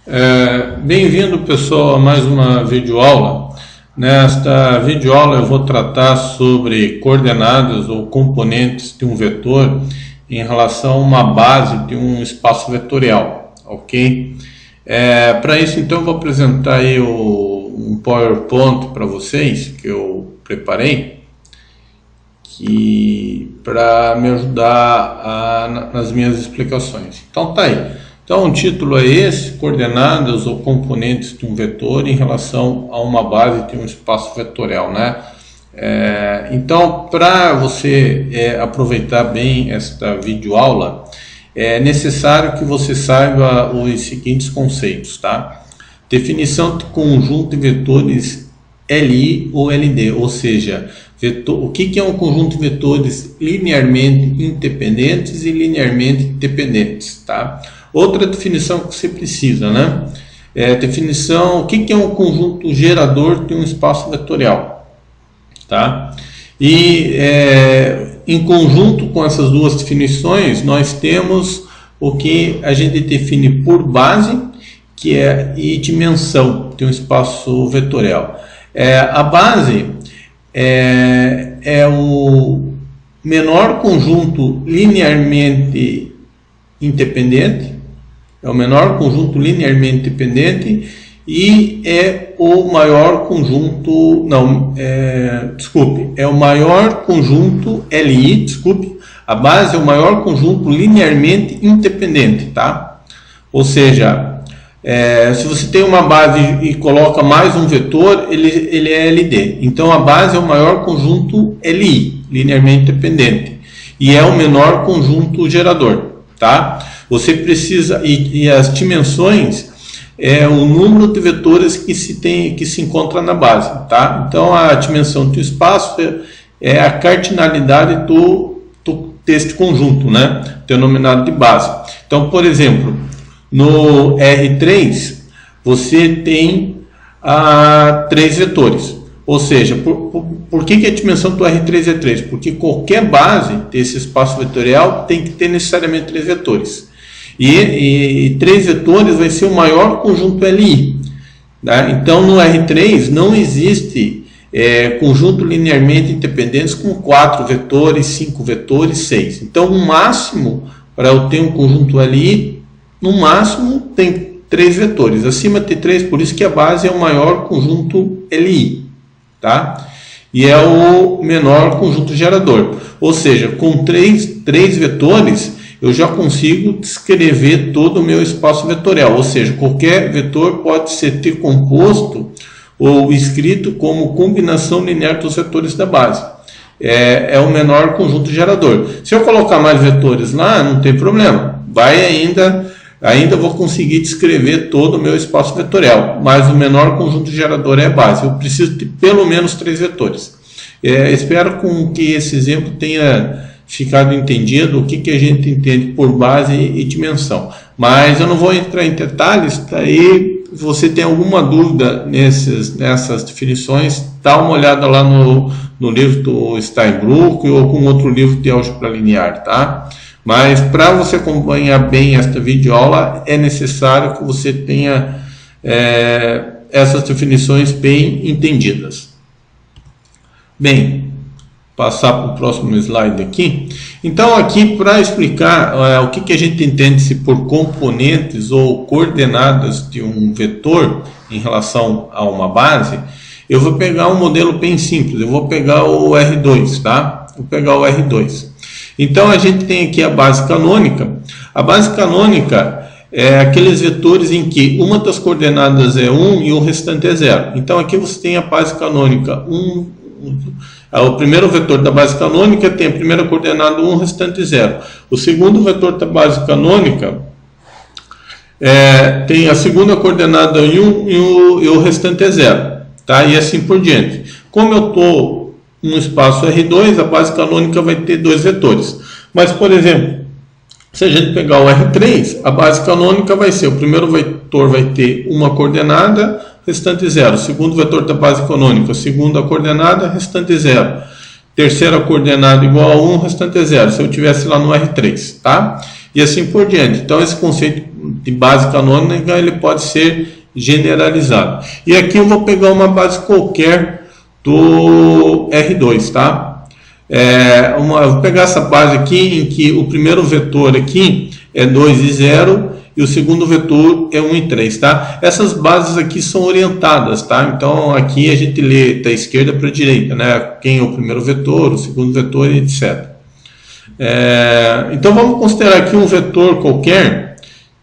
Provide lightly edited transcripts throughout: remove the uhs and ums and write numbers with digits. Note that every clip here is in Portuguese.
Bem-vindo, pessoal, a mais uma videoaula. Nesta videoaula eu vou tratar sobre coordenadas ou componentes de um vetor em relação a uma base de um espaço vetorial, ok? Para isso, então, eu vou apresentar aí um PowerPoint para vocês que eu preparei para me ajudar nas minhas explicações. Então, tá aí. Então, o título é esse: coordenadas ou componentes de um vetor em relação a uma base de um espaço vetorial, né? Então, para você aproveitar bem esta videoaula, é necessário que você saiba os seguintes conceitos, tá? Definição de conjunto de vetores LI ou LD, ou seja, o que é um conjunto de vetores linearmente independentes e linearmente dependentes, tá? Outra definição que você precisa, né? Definição, o que é um conjunto gerador de um espaço vetorial, tá? E em conjunto com essas duas definições, nós temos o que a gente define por base, e dimensão de um espaço vetorial. A base é o menor conjunto linearmente independente, é o menor conjunto linearmente dependente e é o maior conjunto, é o maior conjunto LI, a base é o maior conjunto linearmente independente, tá? Ou seja, se você tem uma base e coloca mais um vetor, ele é LD. Então a base é o maior conjunto LI, linearmente dependente, e é o menor conjunto gerador, tá? Você precisa, e as dimensões é o número de vetores que se encontra na base, tá? Então a dimensão do espaço é a cardinalidade deste conjunto, né? Denominado de base. Então, por exemplo, no R3 você tem 3 vetores, ou seja, por que a dimensão do R3 é 3? Porque qualquer base desse espaço vetorial tem que ter necessariamente 3 vetores. E 3 vetores vai ser o maior conjunto LI. Tá? Então, no R3 não existe conjunto linearmente independentes com 4 vetores, 5 vetores, 6. Então, o máximo para eu ter um conjunto LI, no máximo tem 3 vetores. Acima de 3, por isso que a base é o maior conjunto LI. Tá? E é o menor conjunto gerador. Ou seja, com 3 vetores, eu já consigo descrever todo o meu espaço vetorial, ou seja, qualquer vetor pode ser decomposto ou escrito como combinação linear dos vetores da base. É o menor conjunto gerador. Se eu colocar mais vetores lá, não tem problema. Ainda vou conseguir descrever todo o meu espaço vetorial, mas o menor conjunto gerador é a base. Eu preciso de pelo menos 3 vetores. Espero que esse exemplo tenha ficado entendido o que a gente entende por base e dimensão, mas eu não vou entrar em detalhes. Aí, se você tem alguma dúvida nessas definições, dá uma olhada lá no livro do Steinbruch ou algum outro livro de álgebra linear, tá? Mas para você acompanhar bem esta videoaula, é necessário que você tenha essas definições bem entendidas. Bem, passar para o próximo slide aqui. Então, aqui para explicar o que a gente entende por componentes ou coordenadas de um vetor em relação a uma base, eu vou pegar um modelo bem simples. Eu vou pegar o R2, tá? Vou pegar o R2. Então, a gente tem aqui a base canônica. A base canônica é aqueles vetores em que uma das coordenadas é 1 e o restante é 0. Então, aqui você tem a base canônica 1. O primeiro vetor da base canônica tem a primeira coordenada 1, o restante 0. O segundo vetor da base canônica tem a segunda coordenada 1 e o restante é 0. Tá? E assim por diante. Como eu estou no espaço R2, a base canônica vai ter 2 vetores. Mas, por exemplo, se a gente pegar o R3, a base canônica vai ser: o primeiro vetor vai ter uma coordenada, restante 0. Segundo vetor da base canônica, segunda coordenada, restante 0. Terceira coordenada igual a 1, restante é 0. Se eu tivesse lá no R3, tá? E assim por diante. Então, esse conceito de base canônica, ele pode ser generalizado. E aqui eu vou pegar uma base qualquer do R2, tá? Eu vou pegar essa base aqui em que o primeiro vetor aqui é 2 e 0 e o segundo vetor é 1 e 3, tá? Essas bases aqui são orientadas, tá? Então aqui a gente lê da esquerda para a direita, né? Quem é o primeiro vetor, o segundo vetor, etc. Então vamos considerar aqui um vetor qualquer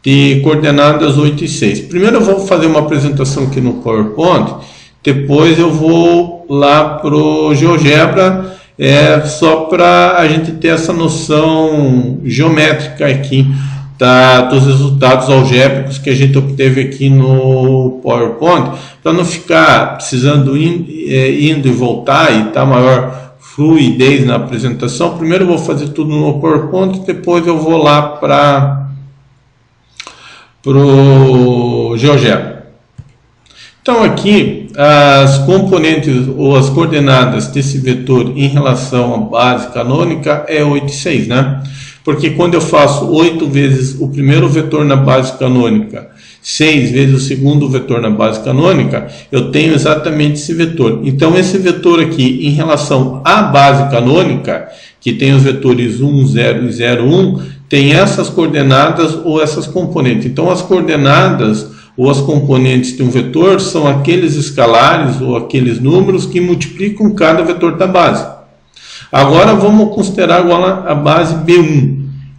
de coordenadas 8 e 6. Primeiro eu vou fazer uma apresentação aqui no PowerPoint, depois eu vou lá para o GeoGebra, só para a gente ter essa noção geométrica aqui dos resultados algébricos que a gente obteve aqui no PowerPoint, para não ficar precisando indo e voltar e estar maior fluidez na apresentação. Primeiro eu vou fazer tudo no PowerPoint, depois eu vou lá para o GeoGebra. Então aqui as componentes ou as coordenadas desse vetor em relação à base canônica é 8 e 6, né? Porque quando eu faço 8 vezes o primeiro vetor na base canônica, 6 vezes o segundo vetor na base canônica, eu tenho exatamente esse vetor. Então esse vetor aqui em relação à base canônica, que tem os vetores 1, 0 e 0, 1, tem essas coordenadas ou essas componentes. Então as coordenadas ou as componentes de um vetor são aqueles escalares ou aqueles números que multiplicam cada vetor da base. Agora vamos considerar agora a base B1,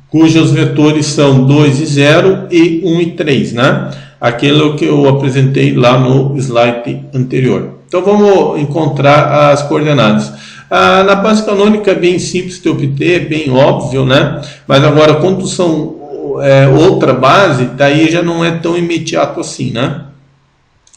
cujos vetores são 2 e 0 e 1 e 3, né? Aquilo que eu apresentei lá no slide anterior. Então vamos encontrar as coordenadas. Na base canônica é bem simples de obter, é bem óbvio, né? Mas agora quando são outra base, daí já não é tão imediato assim, né?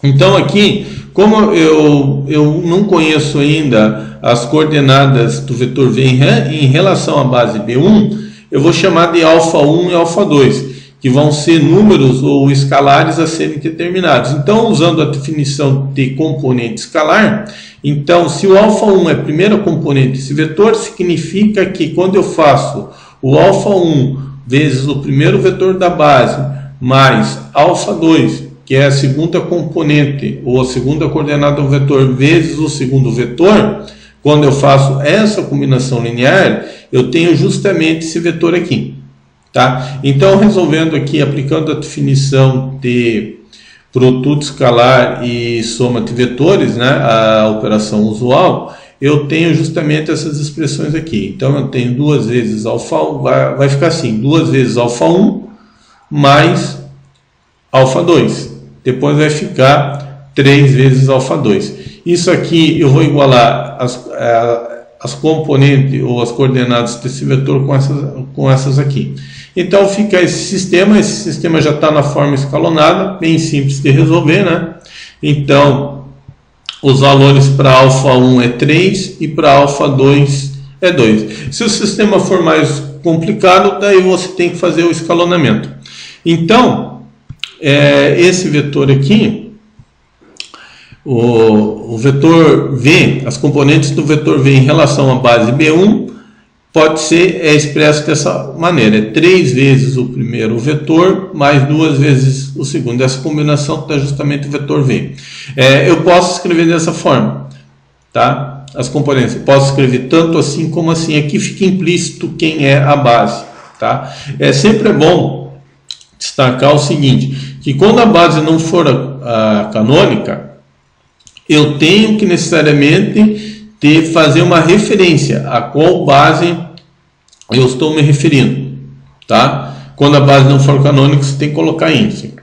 Então aqui, como eu não conheço ainda as coordenadas do vetor V em relação à base B1, eu vou chamar de alfa 1 e alfa 2, que vão ser números ou escalares a serem determinados. Então, usando a definição de componente escalar, então se o alfa 1 é a primeira componente desse vetor, significa que quando eu faço o alfa 1 vezes o primeiro vetor da base, mais alfa 2, que é a segunda componente, ou a segunda coordenada do vetor, vezes o segundo vetor, quando eu faço essa combinação linear, eu tenho justamente esse vetor aqui. Tá? Então, resolvendo aqui, aplicando a definição de produto escalar e soma de vetores, né, a operação usual, eu tenho justamente essas expressões aqui. Então, eu tenho 2 vezes alfa 1, vai ficar assim, 2 vezes alfa 1 mais alfa 2. Depois vai ficar 3 vezes alfa 2. Isso aqui eu vou igualar as componentes ou as coordenadas desse vetor com essas aqui. Então fica esse sistema já está na forma escalonada, bem simples de resolver, né? Então os valores para alfa 1 é 3 e para alfa 2 é 2. Se o sistema for mais complicado, daí você tem que fazer o escalonamento. Então esse vetor aqui, o vetor V, as componentes do vetor V em relação à base B1 pode ser expresso dessa maneira, 3 vezes o primeiro vetor mais 2 vezes o segundo. Essa combinação está justamente o vetor V. Eu posso escrever dessa forma, tá? As componentes, eu posso escrever tanto assim como assim. Aqui fica implícito quem é a base, tá? Sempre é bom destacar o seguinte, que quando a base não for a canônica, eu tenho que necessariamente fazer uma referência a qual base eu estou me referindo, tá? Quando a base não for canônica, você tem que colocar índice.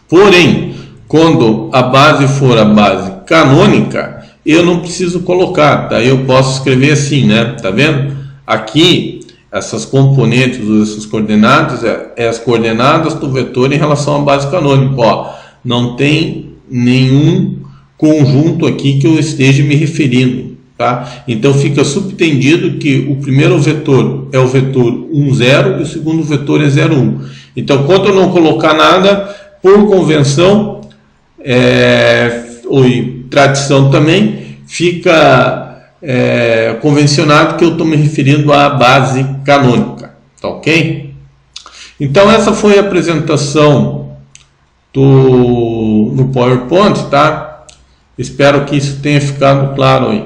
Porém, quando a base for a base canônica, eu não preciso colocar, daí eu posso escrever assim, né? Tá vendo? Aqui, essas componentes, essas coordenadas, as coordenadas do vetor em relação à base canônica. Ó, não tem nenhum conjunto aqui que eu esteja me referindo, tá? Então fica subtendido que o primeiro vetor é o vetor 1, 0 e o segundo vetor é 0, 1. Então, quando eu não colocar nada, por convenção ou tradição também, fica convencionado que eu estou me referindo à base canônica, tá ok? Então essa foi a apresentação no PowerPoint, tá? Espero que isso tenha ficado claro aí.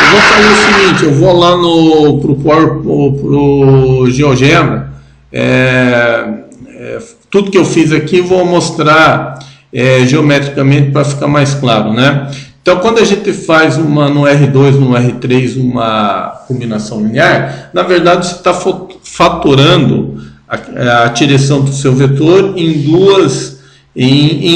Eu vou fazer o seguinte, eu vou lá pro GeoGebra, tudo que eu fiz aqui vou mostrar geometricamente para ficar mais claro, né? Então, quando a gente faz no R2, no R3, uma combinação linear, na verdade você está fatorando a direção do seu vetor em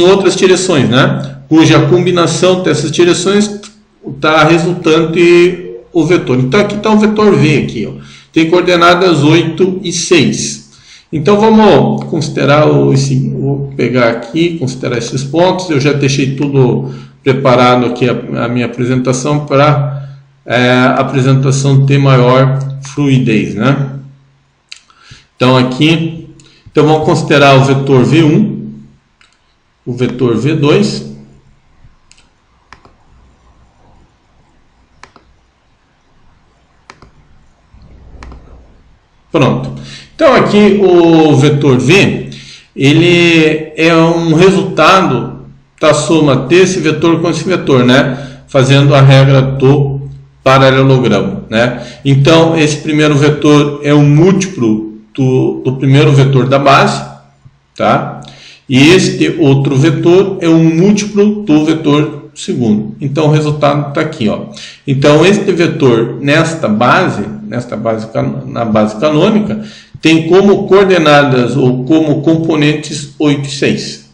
outras direções, né? Cuja combinação dessas direções está resultante o vetor. Então, aqui está o vetor V, aqui, ó. Tem coordenadas 8 e 6. Então, vamos considerar vou pegar aqui, considerar esses pontos. Eu já deixei tudo preparado aqui a minha apresentação para a apresentação ter maior fluidez, né? Então aqui, vamos considerar o vetor V1, o vetor V2, pronto. Então aqui o vetor V, ele é um resultado da soma desse vetor com esse vetor, né? Fazendo a regra do paralelogramo, né? Então, esse primeiro vetor é um múltiplo do primeiro vetor da base, tá? E este outro vetor é um múltiplo do vetor segundo. Então, o resultado está aqui, ó. Então, este vetor na base canônica, tem como coordenadas ou como componentes 8 e 6,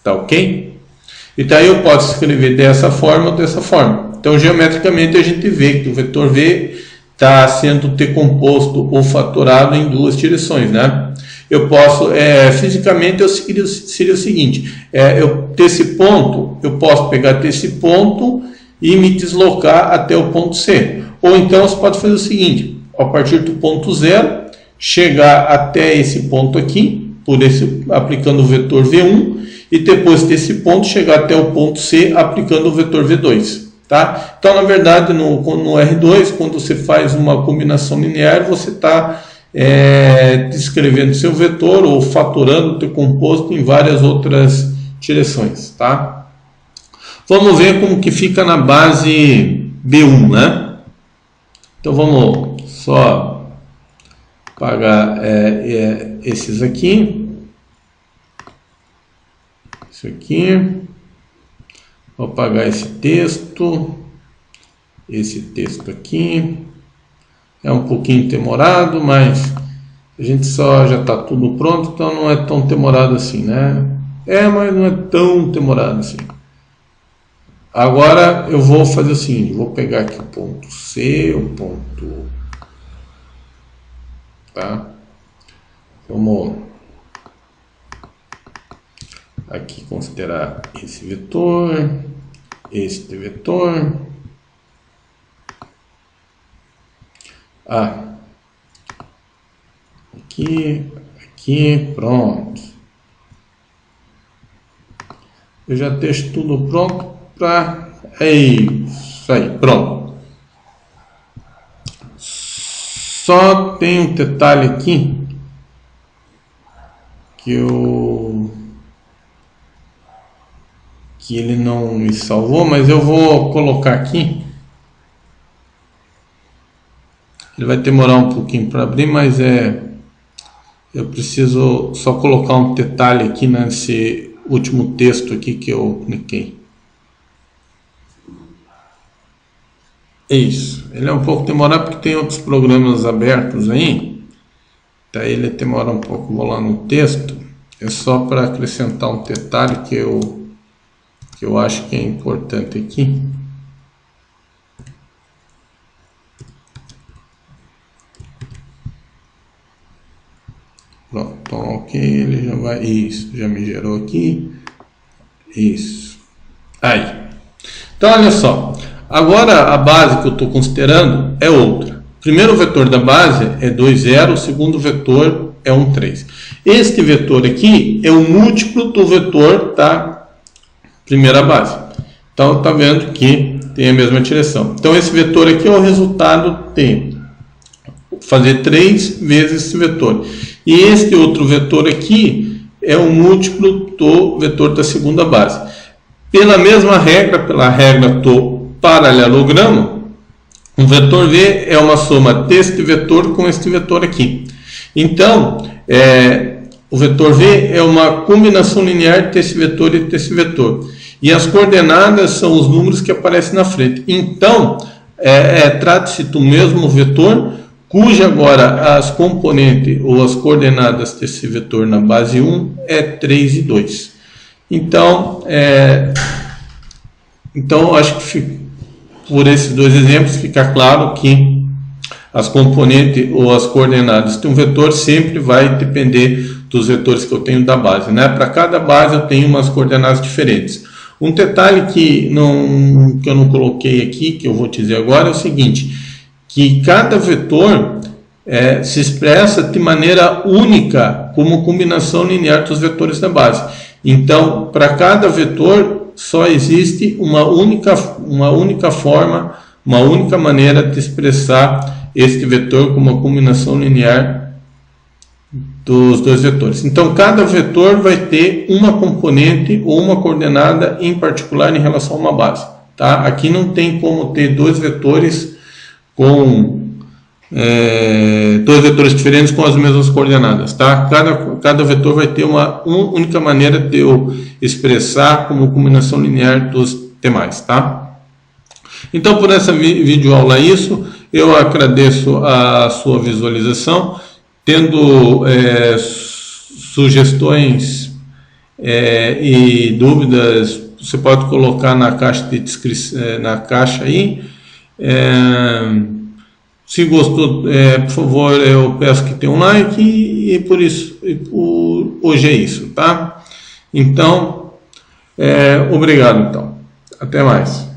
tá ok? Então eu posso escrever dessa forma ou dessa forma. Então geometricamente a gente vê que o vetor V está sendo decomposto ou fatorado em duas direções, né? Eu posso, fisicamente seria o seguinte, desse ponto, eu posso pegar desse ponto e me deslocar até o ponto C. Ou então você pode fazer o seguinte, a partir do ponto 0, chegar até esse ponto aqui, aplicando o vetor V1, e depois desse ponto chegar até o ponto C aplicando o vetor V2, tá? Então, na verdade, no R2, quando você faz uma combinação linear, você está descrevendo seu vetor ou fatorando o teu composto em várias outras direções, tá? Vamos ver como que fica na base B1, né? Então, vamos só apagar esses aqui. Isso aqui, vou apagar esse texto aqui, é um pouquinho demorado, mas a gente já está tudo pronto, então não é tão demorado assim, né? Mas não é tão demorado assim. Agora eu vou fazer o seguinte, vou pegar aqui o ponto C, o ponto, tá? Vamos aqui considerar esse vetor, este vetor, aqui, pronto. Eu já deixo tudo pronto para isso aí, pronto. Só tem um detalhe aqui que ele não me salvou, mas eu vou colocar aqui. Ele vai demorar um pouquinho para abrir, mas eu preciso só colocar um detalhe aqui nesse último texto aqui que eu cliquei. É isso. Ele é um pouco demorado porque tem outros programas abertos aí. Daí ele demora um pouco. Vou lá no texto. É só para acrescentar um detalhe que eu acho que é importante aqui. Pronto, então, ok, ele já vai, isso, já me gerou aqui, isso, aí. Então, olha só, agora a base que eu estou considerando é outra. O primeiro vetor da base é 2, 0, o segundo vetor é 1, 3. Este vetor aqui é o múltiplo do vetor da primeira base. Então, está vendo que tem a mesma direção. Então, esse vetor aqui é o resultado de fazer 3 vezes esse vetor. E este outro vetor aqui é um múltiplo do vetor da segunda base. Pela mesma regra, pela regra do paralelogramo, um vetor V é uma soma deste vetor com este vetor aqui. Então, o vetor V é uma combinação linear desse vetor e desse vetor. E as coordenadas são os números que aparecem na frente. Então, trata-se do mesmo vetor, cuja agora as componentes ou as coordenadas desse vetor na base 1 é 3 e 2. Então acho que por esses dois exemplos fica claro que as componentes ou as coordenadas de um vetor sempre vai depender dos vetores que eu tenho da base, né? Para cada base eu tenho umas coordenadas diferentes. Um detalhe que eu não coloquei aqui, que eu vou te dizer agora, é o seguinte, que cada vetor se expressa de maneira única como combinação linear dos vetores da base. Então, para cada vetor só existe uma única forma, uma única maneira de expressar este vetor como uma combinação linear dos dois vetores. Então, cada vetor vai ter uma componente ou uma coordenada em particular em relação a uma base. Tá? Aqui não tem como ter dois vetores diferentes com as mesmas coordenadas. Tá? Cada vetor vai ter uma única maneira de eu expressar como combinação linear dos demais. Tá? Então, por essa videoaula é isso. Eu agradeço a sua visualização. Tendo sugestões e dúvidas, você pode colocar na caixa de descrição, na caixa aí. Se gostou, por favor, eu peço que tenha um like e por isso, hoje é isso, tá? Então, obrigado então. Até mais.